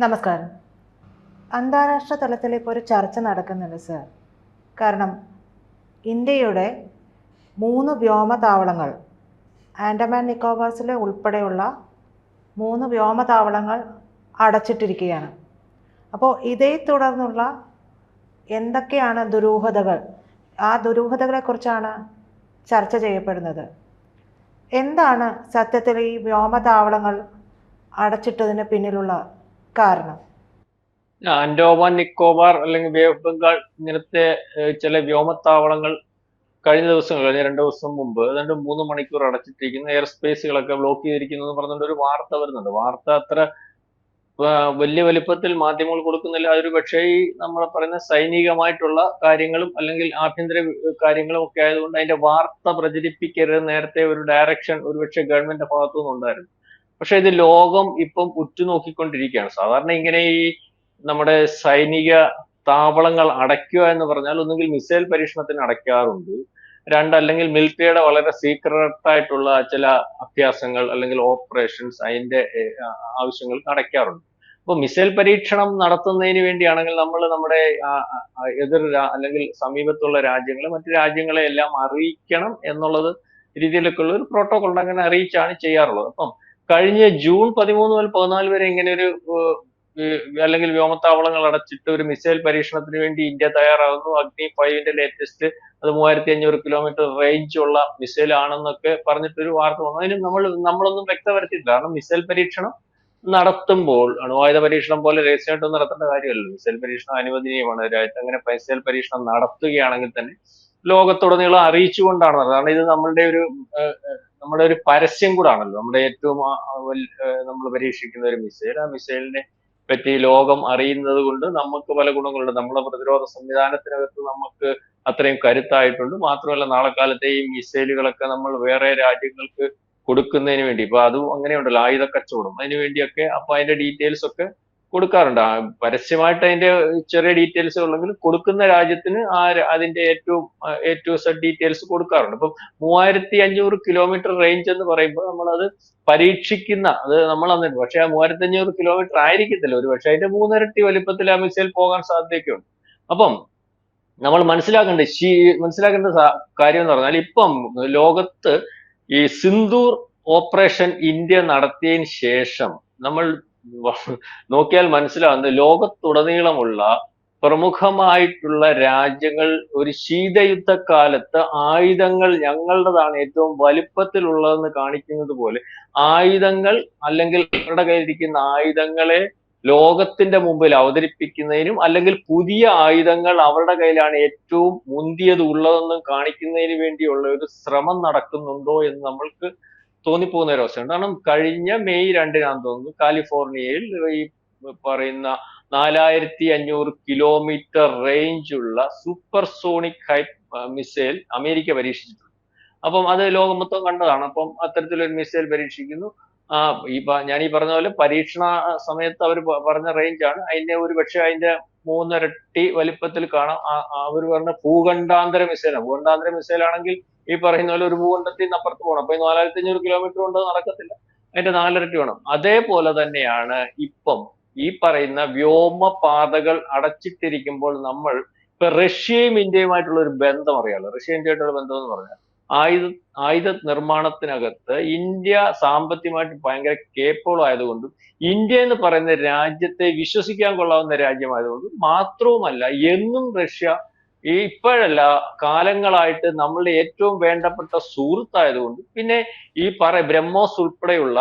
നമസ്കാരം. അന്താരാഷ്ട്ര തലത്തിൽ ഇപ്പോൾ ഒരു ചർച്ച നടക്കുന്നുണ്ട് സർ. കാരണം ഇന്ത്യയുടെ 3 വ്യോമതാവളങ്ങൾ, ആൻഡമാൻ നിക്കോബാർസിലെ ഉൾപ്പെടെയുള്ള 3 വ്യോമതാവളങ്ങൾ അടച്ചിട്ടിരിക്കുകയാണ്. അപ്പോൾ ഇതേ തുടർന്നുള്ള എന്തൊക്കെയാണ് ദുരൂഹതകൾ, ആ ദുരൂഹതകളെക്കുറിച്ചാണ് ചർച്ച ചെയ്യപ്പെടുന്നത്. എന്താണ് സത്യത്തിൽ ഈ വ്യോമതാവളങ്ങൾ അടച്ചിട്ടതിന് പിന്നിലുള്ള കാരണം? ആൻഡോമാൻ നിക്കോബാർ അല്ലെങ്കിൽ ബേ ഓഫ് ബംഗാൾ ഇങ്ങനത്തെ ചില വ്യോമത്താവളങ്ങൾ കഴിഞ്ഞ 2 ദിവസം മുമ്പ് ഏതാണ്ട് 3 മണിക്കൂർ അടച്ചിട്ടിരിക്കുന്ന എയർ സ്പേസുകളൊക്കെ ബ്ലോക്ക് ചെയ്തിരിക്കുന്നു എന്ന് പറഞ്ഞുകൊണ്ട് ഒരു വാർത്ത വരുന്നുണ്ട്. വാർത്ത അത്ര വലിയ വലിപ്പത്തിൽ മാധ്യമങ്ങൾ കൊടുക്കുന്നില്ല. അതൊരു പക്ഷേ ഈ നമ്മൾ പറയുന്ന സൈനികമായിട്ടുള്ള കാര്യങ്ങളും അല്ലെങ്കിൽ ആഭ്യന്തര കാര്യങ്ങളും ഒക്കെ ആയതുകൊണ്ട് അതിന്റെ വാർത്ത പ്രചരിപ്പിക്കരുത് നേരത്തെ ഒരു ഡയറക്ഷൻ ഒരുപക്ഷെ ഗവൺമെന്റിന്റെ ഭാഗത്തു നിന്നുണ്ടായിരുന്നു. പക്ഷെ ഇത് ലോകം ഇപ്പം ഉറ്റുനോക്കിക്കൊണ്ടിരിക്കുകയാണ്. സാധാരണ ഇങ്ങനെ ഈ നമ്മുടെ സൈനിക താവളങ്ങൾ അടയ്ക്കുക എന്ന് പറഞ്ഞാൽ ഒന്നുകിൽ മിസൈൽ പരീക്ഷണത്തിന് അടയ്ക്കാറുണ്ട്, അല്ലെങ്കിൽ മിലിറ്ററിയുടെ വളരെ സീക്രട്ട് ആയിട്ടുള്ള ചില അഭ്യാസങ്ങൾ അല്ലെങ്കിൽ ഓപ്പറേഷൻസ് അതിന്റെ ആവശ്യങ്ങൾക്ക് അടയ്ക്കാറുണ്ട്. അപ്പൊ മിസൈൽ പരീക്ഷണം നടത്തുന്നതിന് വേണ്ടിയാണെങ്കിൽ നമ്മൾ നമ്മുടെ അല്ലെങ്കിൽ സമീപത്തുള്ള രാജ്യങ്ങളെ മറ്റു രാജ്യങ്ങളെ എല്ലാം അറിയിക്കണം എന്നുള്ളത് രീതിയിലൊക്കെയുള്ള ഒരു പ്രോട്ടോകോൾ ഉണ്ട്. അങ്ങനെ അറിയിച്ചാണ് ചെയ്യാറുള്ളത്. അപ്പം കഴിഞ്ഞ ജൂൺ 13 മുതൽ 14 വരെ ഇങ്ങനെ ഒരു അല്ലെങ്കിൽ വ്യോമത്താവളങ്ങൾ അടച്ചിട്ട് ഒരു മിസൈൽ പരീക്ഷണത്തിന് വേണ്ടി ഇന്ത്യ തയ്യാറാകുന്നു. അഗ്നി 5ന്റെ ലേറ്റസ്റ്റ് അത് 3500 കിലോമീറ്റർ റേഞ്ച് ഉള്ള മിസൈൽ ആണെന്നൊക്കെ പറഞ്ഞിട്ടൊരു വാർത്ത വന്നു. അതിന് നമ്മളൊന്നും വ്യക്തവരുത്തിയില്ല. കാരണം മിസൈൽ പരീക്ഷണം നടത്തുമ്പോൾ അണുവായുധ പരീക്ഷണം പോലെ രഹസ്യമായിട്ടൊന്നും നടത്തേണ്ട കാര്യമല്ലല്ലോ. മിസൈൽ പരീക്ഷണം അനുവദനീയമാണ്. രാജ്യത്ത് അങ്ങനെ മിസൈൽ പരീക്ഷണം നടത്തുകയാണെങ്കിൽ തന്നെ ലോകത്തുടനീളം അറിയിച്ചുകൊണ്ടാണ് നടത്തുന്നത്. കാരണം ഇത് നമ്മുടെ ഒരു പരസ്യം കൂടാണല്ലോ. നമ്മുടെ ഏറ്റവും നമ്മൾ പരീക്ഷിക്കുന്ന ഒരു മിസൈൽ, ആ മിസൈലിനെ പറ്റി ലോകം അറിയുന്നത് കൊണ്ട് നമുക്ക് പല ഗുണങ്ങളുണ്ട്. നമ്മുടെ പ്രതിരോധ സംവിധാനത്തിനകത്ത് നമുക്ക് അത്രയും കരുത്തായിട്ടുണ്ട്. മാത്രമല്ല നാളെ കാലത്തെ ഈ മിസൈലുകളൊക്കെ നമ്മൾ വേറെ രാജ്യങ്ങൾക്ക് കൊടുക്കുന്നതിന് വേണ്ടി ഇപ്പൊ അതും അങ്ങനെയുണ്ടല്ലോ, ആയുധ കച്ചവടം, അതിനു വേണ്ടിയൊക്കെ അപ്പൊ അതിന്റെ ഡീറ്റെയിൽസ് ഒക്കെ കൊടുക്കാറുണ്ട്. പരസ്യമായിട്ട് അതിന്റെ ചെറിയ ഡീറ്റെയിൽസ് ഉള്ളെങ്കിലും കൊടുക്കുന്ന രാജ്യത്തിന് അതിന്റെ എ ടു സെഡ് ഡീറ്റെയിൽസ് കൊടുക്കാറുണ്ട്. ഇപ്പം 3500 കിലോമീറ്റർ റേഞ്ച് എന്ന് പറയുമ്പോൾ നമ്മളത് പരീക്ഷിക്കുന്ന അത് നമ്മൾ അന്നിട്ട്, പക്ഷെ ആ 3500 കിലോമീറ്റർ ആയിരിക്കത്തില്ല, ഒരു പക്ഷെ അതിന്റെ 3 ഇരട്ടി വലിപ്പത്തിൽ ആ മിസൈൽ പോകാൻ സാധ്യതയൊക്കെയുണ്ട്. അപ്പം നമ്മൾ മനസ്സിലാക്കേണ്ട കാര്യം എന്ന് പറഞ്ഞാൽ ഇപ്പം ലോകത്ത് ഈ സിന്ദൂർ ഓപ്പറേഷൻ ഇന്ത്യ നടത്തിയതിന് ശേഷം നമ്മൾ നോക്കിയാൽ മനസ്സിലാവുന്നത് ലോകത്തുടനീളമുള്ള പ്രമുഖമായിട്ടുള്ള രാജ്യങ്ങൾ ഒരു ശീതയുദ്ധകാലത്ത് ആയുധങ്ങൾ ഞങ്ങളുടേതാണ് ഏറ്റവും വലിപ്പത്തിലുള്ളതെന്ന് കാണിക്കുന്നത് പോലെ ആയുധങ്ങൾ അല്ലെങ്കിൽ അവരുടെ കയ്യിലിരിക്കുന്ന ആയുധങ്ങളെ ലോകത്തിന്റെ മുമ്പിൽ അവതരിപ്പിക്കുന്നതിനും അല്ലെങ്കിൽ പുതിയ ആയുധങ്ങൾ അവരുടെ കയ്യിലാണ് ഏറ്റവും മുന്തിയത് ഉള്ളതെന്നും കാണിക്കുന്നതിന് വേണ്ടിയുള്ള ഒരു ശ്രമം നടക്കുന്നുണ്ടോ എന്ന് നമ്മൾക്ക് തോന്നിപ്പോകുന്ന ഒരു അവസ്ഥയുണ്ട്. കാരണം കഴിഞ്ഞ മെയ് 2-നാണെന്ന് തോന്നുന്നു കാലിഫോർണിയയിൽ ഈ പറയുന്ന 4500 കിലോമീറ്റർ റേഞ്ച് ഉള്ള സൂപ്പർസോണിക് മിസൈൽ അമേരിക്ക പരീക്ഷിച്ചിട്ടുണ്ട്. അപ്പം അത് ലോകം മൊത്തം കണ്ടതാണ്. അപ്പം അത്തരത്തിലൊരു മിസൈൽ പരീക്ഷിക്കുന്നു. ഞാൻ ഈ പറഞ്ഞ പോലെ പരീക്ഷണ സമയത്ത് അവർ പറഞ്ഞ റേഞ്ച് ആണ്. അതിന്റെ ഒരു പക്ഷെ അതിന്റെ 3 ഇരട്ടി വലിപ്പത്തിൽ കാണാം. അവർ പറഞ്ഞ ഭൂഖണ്ഡാന്തര മിസൈലാണ്. ഭൂഖണ്ഡാന്തര മിസൈൽ ആണെങ്കിൽ ഈ പറയുന്ന പോലെ ഒരു ഭൂഖണ്ഡത്തിൽ നിന്ന് അപ്പുറത്ത് പോകണം. അപ്പൊ ഈ 4500 കിലോമീറ്റർ കൊണ്ട് നടക്കത്തില്ല, അതിന്റെ 4 ഇരട്ടി വേണം. അതേപോലെ തന്നെയാണ് ഇപ്പം ഈ പറയുന്ന വ്യോമപാതകൾ അടച്ചിട്ടിരിക്കുമ്പോൾ നമ്മൾ ഇപ്പൊ റഷ്യയും ഇന്ത്യയുമായിട്ടുള്ള ഒരു ബന്ധം അറിയാലോ. റഷ്യ ഇന്ത്യയായിട്ടുള്ള ബന്ധം എന്ന് പറഞ്ഞാൽ ആയുധ നിർമ്മാണത്തിനകത്ത് ഇന്ത്യ സാമ്പത്തികമായിട്ട് ഭയങ്കര കേപ്പബിൾ ആയതുകൊണ്ടും ഇന്ത്യ എന്ന് പറയുന്ന രാജ്യത്തെ വിശ്വസിക്കാൻ കൊള്ളാവുന്ന രാജ്യമായതുകൊണ്ടും മാത്രവുമല്ല, എന്നും റഷ്യ ഇപ്പോഴല്ല കാലങ്ങളായിട്ട് നമ്മളുടെ ഏറ്റവും വേണ്ടപ്പെട്ട സുഹൃത്തായതുകൊണ്ടും പിന്നെ ഈ ബ്രഹ്മോസ് ഉൾപ്പെടെയുള്ള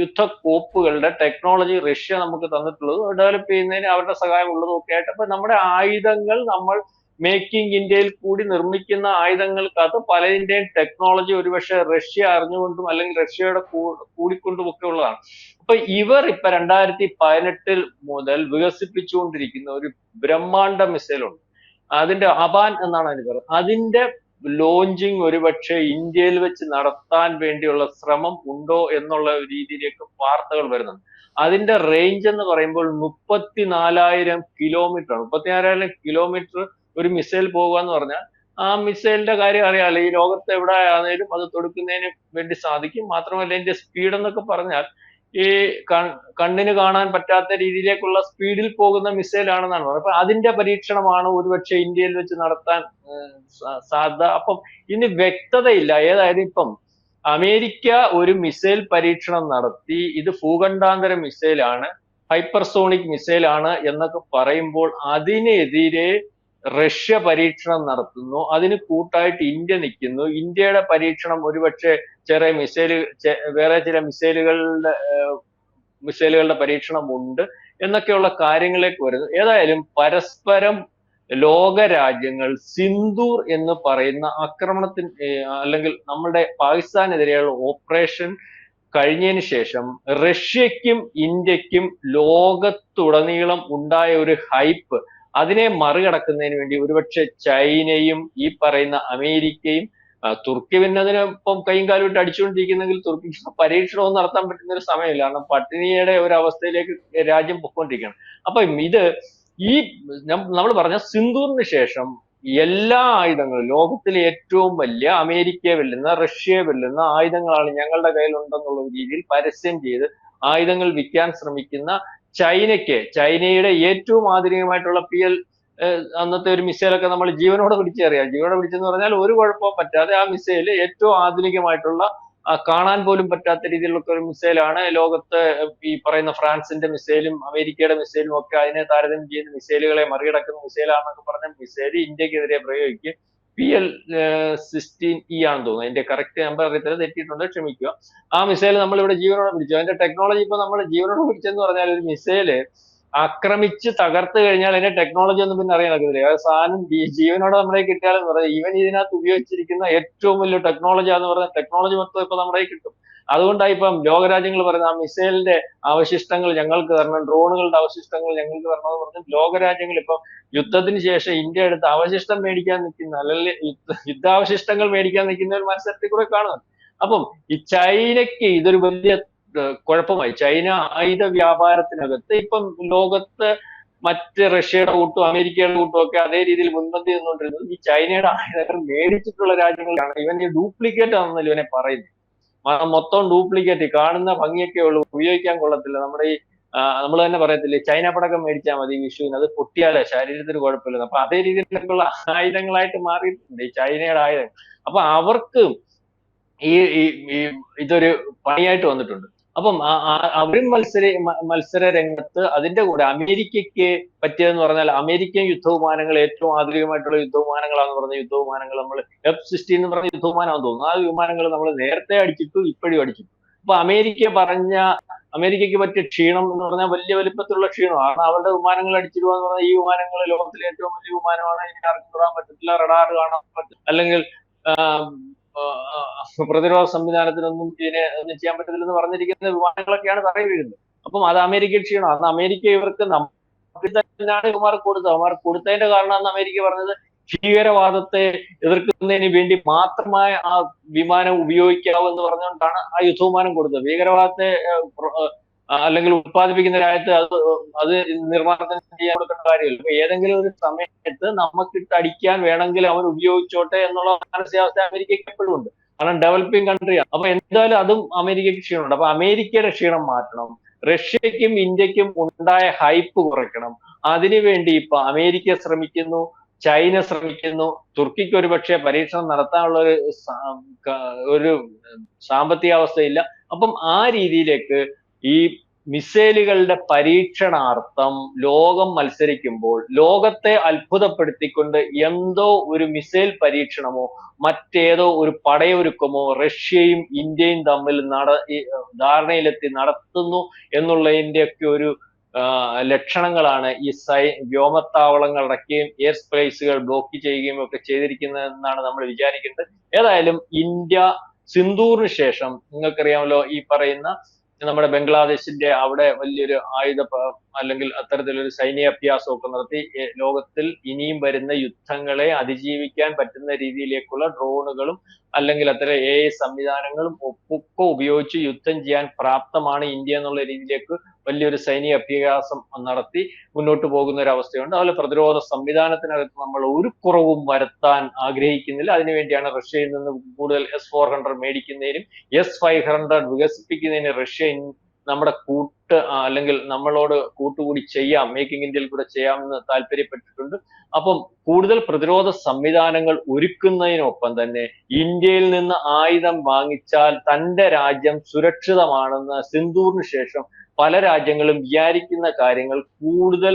യുദ്ധക്കോപ്പുകളുടെ ടെക്നോളജി റഷ്യ നമുക്ക് തന്നിട്ടുള്ളത് ഡെവലപ്പ് ചെയ്യുന്നതിന് അവരുടെ സഹായം ഉള്ളതും ഒക്കെ ആയിട്ട് അപ്പൊ നമ്മുടെ ആയുധങ്ങൾ നമ്മൾ മേക്കിംഗ് ഇന്ത്യയിൽ കൂടി നിർമ്മിക്കുന്ന ആയുധങ്ങൾക്കകത്ത് പലതിന്റെയും ടെക്നോളജി ഒരുപക്ഷെ റഷ്യ അറിഞ്ഞുകൊണ്ടും അല്ലെങ്കിൽ റഷ്യയുടെ കൂടിക്കൊണ്ടും ഒക്കെ ഉള്ളതാണ്. അപ്പൊ ഇവർ ഇപ്പൊ 2018 മുതൽ വികസിപ്പിച്ചുകൊണ്ടിരിക്കുന്ന ഒരു ബ്രഹ്മാണ്ഡ മിസൈൽ ഉണ്ട്. അതിന്റെ അബാൻ എന്നാണ് അതിന് പറയുന്നത്. അതിന്റെ ലോഞ്ചിങ് ഒരുപക്ഷെ ഇന്ത്യയിൽ വെച്ച് നടത്താൻ വേണ്ടിയുള്ള ശ്രമം ഉണ്ടോ എന്നുള്ള രീതിയിലേക്ക് വാർത്തകൾ വരുന്നുണ്ട്. അതിന്റെ റേഞ്ച് എന്ന് പറയുമ്പോൾ 34,000 കിലോമീറ്റർ ആണ്. 34,000 കിലോമീറ്റർ ഒരു മിസൈൽ പോകുക എന്ന് പറഞ്ഞാൽ ആ മിസൈലിന്റെ കാര്യം അറിയാലോ. ഈ ലോകത്ത് എവിടെ ആണെങ്കിലും അത് തൊടുക്കുന്നതിന് വേണ്ടി സാധിക്കും. മാത്രമല്ല ഇതിന്റെ സ്പീഡ് എന്നൊക്കെ പറഞ്ഞാൽ ഈ കണ്ണിന് കാണാൻ പറ്റാത്ത രീതിയിലേക്കുള്ള സ്പീഡിൽ പോകുന്ന മിസൈൽ ആണെന്നാണ് പറയുന്നത്. അപ്പൊ അതിന്റെ പരീക്ഷണമാണ് ഒരുപക്ഷെ ഇന്ത്യയിൽ വെച്ച് നടത്താൻ സാധ്യത. അപ്പം ഇനി വ്യക്തതയില്ല. ഏതായാലും ഇപ്പം അമേരിക്ക ഒരു മിസൈൽ പരീക്ഷണം നടത്തി, ഇത് ഭൂഖണ്ഡാന്തര മിസൈലാണ്, ഹൈപ്പർസോണിക് മിസൈൽ ആണ് എന്നൊക്കെ പറയുമ്പോൾ അതിനെതിരെ റഷ്യ പരീക്ഷണം നടത്തുന്നു, അതിന് കൂട്ടായിട്ട് ഇന്ത്യ നിൽക്കുന്നു. ഇന്ത്യയുടെ പരീക്ഷണം ഒരുപക്ഷെ ചെറിയ വേറെ ചില മിസൈലുകളുടെ പരീക്ഷണമുണ്ട് എന്നൊക്കെയുള്ള കാര്യങ്ങളിലേക്ക് വരുന്നു. ഏതായാലും പരസ്പരം ലോകരാജ്യങ്ങൾ സിന്ദൂർ എന്ന് പറയുന്ന ആക്രമണത്തിന് അല്ലെങ്കിൽ നമ്മുടെ പാകിസ്ഥാനെതിരെയുള്ള ഓപ്പറേഷൻ കഴിഞ്ഞതിന് ശേഷം റഷ്യക്കും ഇന്ത്യക്കും ലോകത്തുടനീളം ഉണ്ടായ ഒരു ഹൈപ്പ്, അതിനെ മറികടക്കുന്നതിന് വേണ്ടി ഒരുപക്ഷെ ചൈനയും ഈ പറയുന്ന അമേരിക്കയും, തുർക്കി പിന്നെ അതിന് ഇപ്പം കൈയും കാലും ഇട്ട് അടിച്ചുകൊണ്ടിരിക്കുന്നെങ്കിൽ തുർക്കിക്ക് പരീക്ഷണവും നടത്താൻ പറ്റുന്ന ഒരു സമയമില്ല. കാരണം പട്ടിണിയുടെ ഒരു അവസ്ഥയിലേക്ക് രാജ്യം പൊയ്ക്കൊണ്ടിരിക്കുകയാണ്. അപ്പൊ ഇത് ഈ നമ്മൾ പറഞ്ഞ സിന്ദൂറിന് ശേഷം എല്ലാ ആയുധങ്ങളും, ലോകത്തിലെ ഏറ്റവും വലിയ അമേരിക്കയെ വെല്ലുന്ന റഷ്യയെ വെല്ലുന്ന ആയുധങ്ങളാണ് ഞങ്ങളുടെ കയ്യിലുണ്ടെന്നുള്ള രീതിയിൽ പരസ്യം ചെയ്ത് ആയുധങ്ങൾ വിൽക്കാൻ ശ്രമിക്കുന്ന ചൈനയുടെ ഏറ്റവും ആധുനികമായിട്ടുള്ള അന്നത്തെ ഒരു മിസൈലൊക്കെ നമ്മൾ ജീവനോടെ പിടിച്ചറിയാം. ജീവനോടെ പിടിച്ചെന്ന് പറഞ്ഞാൽ ഒരു കുഴപ്പവും പറ്റാതെ ആ മിസൈൽ ഏറ്റവും ആധുനികമായിട്ടുള്ള, കാണാൻ പോലും പറ്റാത്ത രീതിയിലുള്ള ഒരു മിസൈലാണ്. ലോകത്ത് ഈ പറയുന്ന ഫ്രാൻസിന്റെ മിസൈലും അമേരിക്കയുടെ മിസൈലും ഒക്കെ അതിനെ താരതമ്യം ചെയ്യുന്ന മിസൈലുകളെ മറികടക്കുന്ന മിസൈലാണെന്നൊക്കെ പറഞ്ഞ മിസൈൽ ഇന്ത്യക്കെതിരെ പ്രയോഗിക്കുക. PL-16E ആണെന്ന് തോന്നുന്നു. അതിന്റെ കറക്റ്റ് നമ്പർ അറിയത്തില്ല, തെറ്റിയിട്ടുണ്ട്, ക്ഷമിക്കുക. ആ മിസൈൽ നമ്മൾ ഇവിടെ ജീവനോടെ പിടിച്ചു. അതിന്റെ ടെക്നോളജി ഇപ്പൊ നമ്മൾ ജീവനോടെ പിടിച്ചെന്ന് പറഞ്ഞാൽ ഒരു മിസൈല് ആക്രമിച്ച് തകർത്ത് കഴിഞ്ഞാൽ അതിന്റെ ടെക്നോളജി ഒന്നും പിന്നെ അറിയാൻ നടക്കുന്നില്ല. ആ സാധനം ജീവനോടെ നമ്മളെ കിട്ടിയാലും പറയാം ഇവൻ ഇതിനകത്ത് ഉപയോഗിച്ചിരിക്കുന്ന ഏറ്റവും വലിയ ടെക്നോളജി എന്ന് പറഞ്ഞ ടെക്നോളജി മൊത്തം ഇപ്പൊ നമ്മുടെ കിട്ടും. അതുകൊണ്ടാണ് ഇപ്പം ലോകരാജ്യങ്ങൾ പറയുന്നത് ആ മിസൈലിന്റെ അവശിഷ്ടങ്ങൾ ഞങ്ങൾക്ക് തരണം, ഡ്രോണുകളുടെ അവശിഷ്ടങ്ങൾ ഞങ്ങൾക്ക് തരണം എന്ന് പറഞ്ഞ് ലോകരാജ്യങ്ങൾ ഇപ്പം യുദ്ധത്തിന് ശേഷം ഇന്ത്യ എടുത്ത് അവശിഷ്ടം മേടിക്കാൻ നിൽക്കുന്ന, അല്ലെങ്കിൽ യുദ്ധാവശിഷ്ടങ്ങൾ മേടിക്കാൻ നിൽക്കുന്ന ഒരു മത്സരത്തിൽ കൂടെ കാണുന്നുണ്ട്. അപ്പം ഈ ചൈനയ്ക്ക് ഇതൊരു വലിയ കുഴപ്പമായി. ചൈന ആയുധ വ്യാപാരത്തിനകത്ത് ഇപ്പം ലോകത്ത് മറ്റ് റഷ്യയുടെ കൂട്ടും അമേരിക്കയുടെ കൂട്ടും ഒക്കെ അതേ രീതിയിൽ മുൻപന്തി നിന്നുകൊണ്ടിരുന്നത് ഈ ചൈനയുടെ ആയുധങ്ങൾ മേടിച്ചിട്ടുള്ള രാജ്യങ്ങളാണ്. ഇവൻ ഈ ഡ്യൂപ്ലിക്കേറ്റ് ആണെന്നല്ലോ ഇവനെ പറയുന്നത്. മൊത്തം ഡ്യൂപ്ലിക്കേറ്റ്, കാണുന്ന ഭംഗിയൊക്കെ ഉള്ളൂ, ഉപയോഗിക്കാൻ കൊള്ളത്തില്ല. നമ്മുടെ ഈ നമ്മൾ തന്നെ പറയത്തില്ലേ ചൈന പടക്കം മേടിച്ചാൽ മതി വിഷുവിന്, അത് പൊട്ടിയാലേ ശരീരത്തിന് കുഴപ്പമില്ല. അപ്പൊ അതേ രീതിയിലൊക്കെയുള്ള ആയുധങ്ങളായിട്ട് മാറിയിട്ടുണ്ട് ഈ ചൈനയുടെ ആയുധങ്ങൾ. അപ്പൊ അവർക്ക് ഇതൊരു പണിയായിട്ട് വന്നിട്ടുണ്ട്. അപ്പം അവരും മത്സര രംഗത്ത് അതിന്റെ കൂടെ അമേരിക്കയ്ക്ക് പറ്റിയതെന്ന് പറഞ്ഞാൽ അമേരിക്കൻ യുദ്ധവിമാനങ്ങൾ ഏറ്റവും ആധുനികമായിട്ടുള്ള യുദ്ധവിമാനങ്ങളാന്ന് പറഞ്ഞ യുദ്ധവിമാനങ്ങൾ നമ്മൾ F-16 എന്ന് പറഞ്ഞ യുദ്ധവിമാനമാണെന്ന് തോന്നുന്നു. ആ വിമാനങ്ങൾ നമ്മൾ നേരത്തെ അടിച്ചിട്ടു, ഇപ്പോഴും അടിച്ചിട്ടു. അപ്പൊ അമേരിക്കയ്ക്ക് പറ്റിയ ക്ഷീണം എന്ന് പറഞ്ഞാൽ വലിയ വലിപ്പത്തിലുള്ള ക്ഷീണമാണ്. കാരണം അവരുടെ വിമാനങ്ങൾ അടിച്ചിടുക എന്ന് പറഞ്ഞാൽ ഈ വിമാനങ്ങൾ ലോകത്തിലെ ഏറ്റവും വലിയ വിമാനമാണ്, ഇതിനെ ആർക്കും തൊടാൻ പറ്റത്തില്ല, റഡാർ കാണാൻ പറ്റില്ല, അല്ലെങ്കിൽ പ്രതിരോധ സംവിധാനത്തിനൊന്നും ഇതിനെ ഒന്നും ചെയ്യാൻ പറ്റത്തില്ലെന്ന് പറഞ്ഞിരിക്കുന്ന വിമാനങ്ങളൊക്കെയാണ് തറയിൽ വീഴുന്നത്. അപ്പം അത് അമേരിക്കൻ ക്ഷീണമാണ്. അന്ന് അമേരിക്ക ഇവർക്ക് തന്നെയാണ് ഇവന്മാർ കൊടുത്തതിന്റെ കാരണം അന്ന് അമേരിക്ക പറഞ്ഞത് ഭീകരവാദത്തെ എതിർക്കുന്നതിന് വേണ്ടി മാത്രമായി ആ വിമാനം ഉപയോഗിക്കാവൂ എന്ന് പറഞ്ഞുകൊണ്ടാണ് ആ യുദ്ധവിമാനം കൊടുത്തത്. ഭീകരവാദത്തെ അല്ലെങ്കിൽ ഉത്പാദിപ്പിക്കുന്ന രാജ്യത്ത് അത് നിർമ്മാണത്തിന് ചെയ്യാൻ കൊടുക്കേണ്ട കാര്യമില്ല. അപ്പൊ ഏതെങ്കിലും ഒരു സമയത്ത് നമുക്കിട്ട് അടിക്കാൻ വേണമെങ്കിൽ അവൻ ഉപയോഗിച്ചോട്ടെ എന്നുള്ള മാനസികാവസ്ഥ അമേരിക്കയ്ക്ക് എപ്പോഴും ഉണ്ട്. കാരണം ഡെവലപ്പിംഗ് കൺട്രിയാണ്. അപ്പൊ എന്തായാലും അതും അമേരിക്കയ്ക്ക് ക്ഷീണമുണ്ട്. അപ്പൊ അമേരിക്കയുടെ ക്ഷീണം മാറ്റണം, റഷ്യക്കും ഇന്ത്യക്കും ഉണ്ടായ ഹൈപ്പ് കുറയ്ക്കണം. അതിനുവേണ്ടി ഇപ്പൊ അമേരിക്ക ശ്രമിക്കുന്നു, ചൈന ശ്രമിക്കുന്നു, തുർക്കിക്ക് ഒരുപക്ഷെ പരീക്ഷണം നടത്താനുള്ള ഒരു സാമ്പത്തിക അവസ്ഥയില്ല. അപ്പം ആ രീതിയിലേക്ക് ഈ മിസൈലുകളുടെ പരീക്ഷണാർത്ഥം ലോകം മത്സരിക്കുമ്പോൾ ലോകത്തെ അത്ഭുതപ്പെടുത്തിക്കൊണ്ട് എന്തോ ഒരു മിസൈൽ പരീക്ഷണമോ മറ്റേതോ ഒരു പടയൊരുക്കമോ റഷ്യയും ഇന്ത്യയും തമ്മിൽ ധാരണയിലെത്തി നടത്തുന്നു എന്നുള്ളതിന്റെയൊക്കെ ഒരു ലക്ഷണങ്ങളാണ് ഈ വ്യോമത്താവളങ്ങൾ അടയ്ക്കുകയും എയർ സ്പേസുകൾ ബ്ലോക്ക് ചെയ്യുകയും ഒക്കെ ചെയ്തിരിക്കുന്നതെന്നാണ് നമ്മൾ വിചാരിക്കുന്നത്. ഏതായാലും ഇന്ത്യ സിന്ദൂറിന് ശേഷം നിങ്ങൾക്കറിയാമല്ലോ ഈ പറയുന്ന നമ്മുടെ ബംഗ്ലാദേശിന്റെ അവിടെ വലിയൊരു അല്ലെങ്കിൽ അത്തരത്തിലൊരു സൈനിക അഭ്യാസമൊക്കെ നടത്തി ലോകത്തിൽ ഇനിയും വരുന്ന യുദ്ധങ്ങളെ അതിജീവിക്കാൻ പറ്റുന്ന രീതിയിലേക്കുള്ള ഡ്രോണുകളും അല്ലെങ്കിൽ അത്തരം AI സംവിധാനങ്ങളും ഒക്കെ ഉപയോഗിച്ച് യുദ്ധം ചെയ്യാൻ പ്രാപ്തമാണ് ഇന്ത്യ എന്നുള്ള രീതിയിലേക്ക് വലിയൊരു സൈനിക അഭ്യാസം നടത്തി മുന്നോട്ട് പോകുന്ന ഒരു അവസ്ഥയുണ്ട്. അതുപോലെ പ്രതിരോധ സംവിധാനത്തിനകത്ത് നമ്മൾ ഒരു കുറവും വരുത്താൻ ആഗ്രഹിക്കുന്നില്ല. അതിനുവേണ്ടിയാണ് റഷ്യയിൽ നിന്ന് കൂടുതൽ S-400 മേടിക്കുന്നതിനും S-500 വികസിപ്പിക്കുന്നതിന് റഷ്യ നമ്മുടെ അല്ലെങ്കിൽ നമ്മളോട് കൂട്ടുകൂടി ചെയ്യാം, മേക്ക് ഇൻ ഇന്ത്യയിൽ കൂടെ ചെയ്യാമെന്ന് താല്പര്യപ്പെട്ടിട്ടുണ്ട്. അപ്പം കൂടുതൽ പ്രതിരോധ സംവിധാനങ്ങൾ ഒരുക്കുന്നതിനൊപ്പം തന്നെ ഇന്ത്യയിൽ നിന്ന് ആയുധം വാങ്ങിച്ചാൽ തന്റെ രാജ്യം സുരക്ഷിതമാണെന്ന് സിന്ധൂറിന് ശേഷം പല രാജ്യങ്ങളും വിചാരിക്കുന്ന കാര്യങ്ങൾ കൂടുതൽ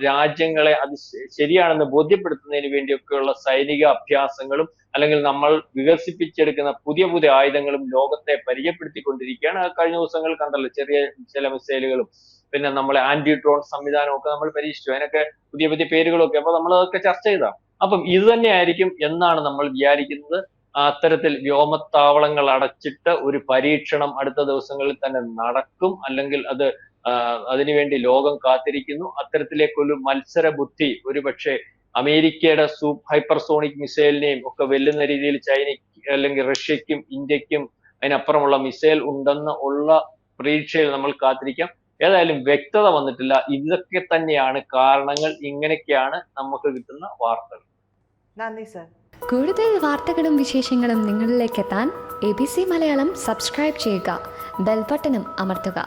രാജ്യങ്ങളെ അത് ശരിയാണെന്ന് ബോധ്യപ്പെടുത്തുന്നതിന് വേണ്ടിയൊക്കെയുള്ള സൈനിക അഭ്യാസങ്ങളും അല്ലെങ്കിൽ നമ്മൾ വികസിപ്പിച്ചെടുക്കുന്ന പുതിയ പുതിയ ആയുധങ്ങളും ലോകത്തെ പരിചയപ്പെടുത്തിക്കൊണ്ടിരിക്കുകയാണ്. കഴിഞ്ഞ ദിവസങ്ങൾ കണ്ടല്ലോ, ചെറിയ ചില മിസൈലുകളും പിന്നെ നമ്മളെ ആന്റി ഡ്രോൺ സംവിധാനമൊക്കെ നമ്മൾ പരീക്ഷിച്ചു. അതിനൊക്കെ പുതിയ പുതിയ പേരുകളൊക്കെ, അപ്പൊ നമ്മൾ അതൊക്കെ ചർച്ച ചെയ്താ. അപ്പം ഇത് തന്നെയായിരിക്കും എന്നാണ് നമ്മൾ വിചാരിക്കുന്നത്. അത്തരത്തിൽ വ്യോമത്താവളങ്ങൾ അടച്ചിട്ട് ഒരു പരീക്ഷണം അടുത്ത ദിവസങ്ങളിൽ തന്നെ നടക്കും, അല്ലെങ്കിൽ അത് അതിനുവേണ്ടി ലോകം കാത്തിരിക്കുന്നു. അത്തരത്തിലേക്കൊരു മത്സര ബുദ്ധി ഒരുപക്ഷെ അമേരിക്കയുടെ ഹൈപ്പർസോണിക് മിസൈലിനെയും ഒക്കെ വെല്ലുന്ന രീതിയിൽ ചൈനയ്ക്ക് അല്ലെങ്കിൽ റഷ്യക്കും ഇന്ത്യക്കും അതിനപ്പുറമുള്ള മിസൈൽ ഉണ്ടെന്ന് ഉള്ള പ്രതീക്ഷയിൽ നമ്മൾ കാത്തിരിക്കാം. ഏതായാലും വ്യക്തത വന്നിട്ടില്ല. ഇതൊക്കെ തന്നെയാണ് കാരണങ്ങൾ. ഇങ്ങനെയൊക്കെയാണ് നമുക്ക് കിട്ടുന്ന വാർത്തകൾ. നന്ദി സർ. കൂടുതൽ വാർത്തകളും വിശേഷങ്ങളും നിങ്ങളിലേക്ക് എത്താൻ ABC മലയാളം സബ്സ്ക്രൈബ് ചെയ്യുക, ബെൽബട്ടനും അമർത്തുക.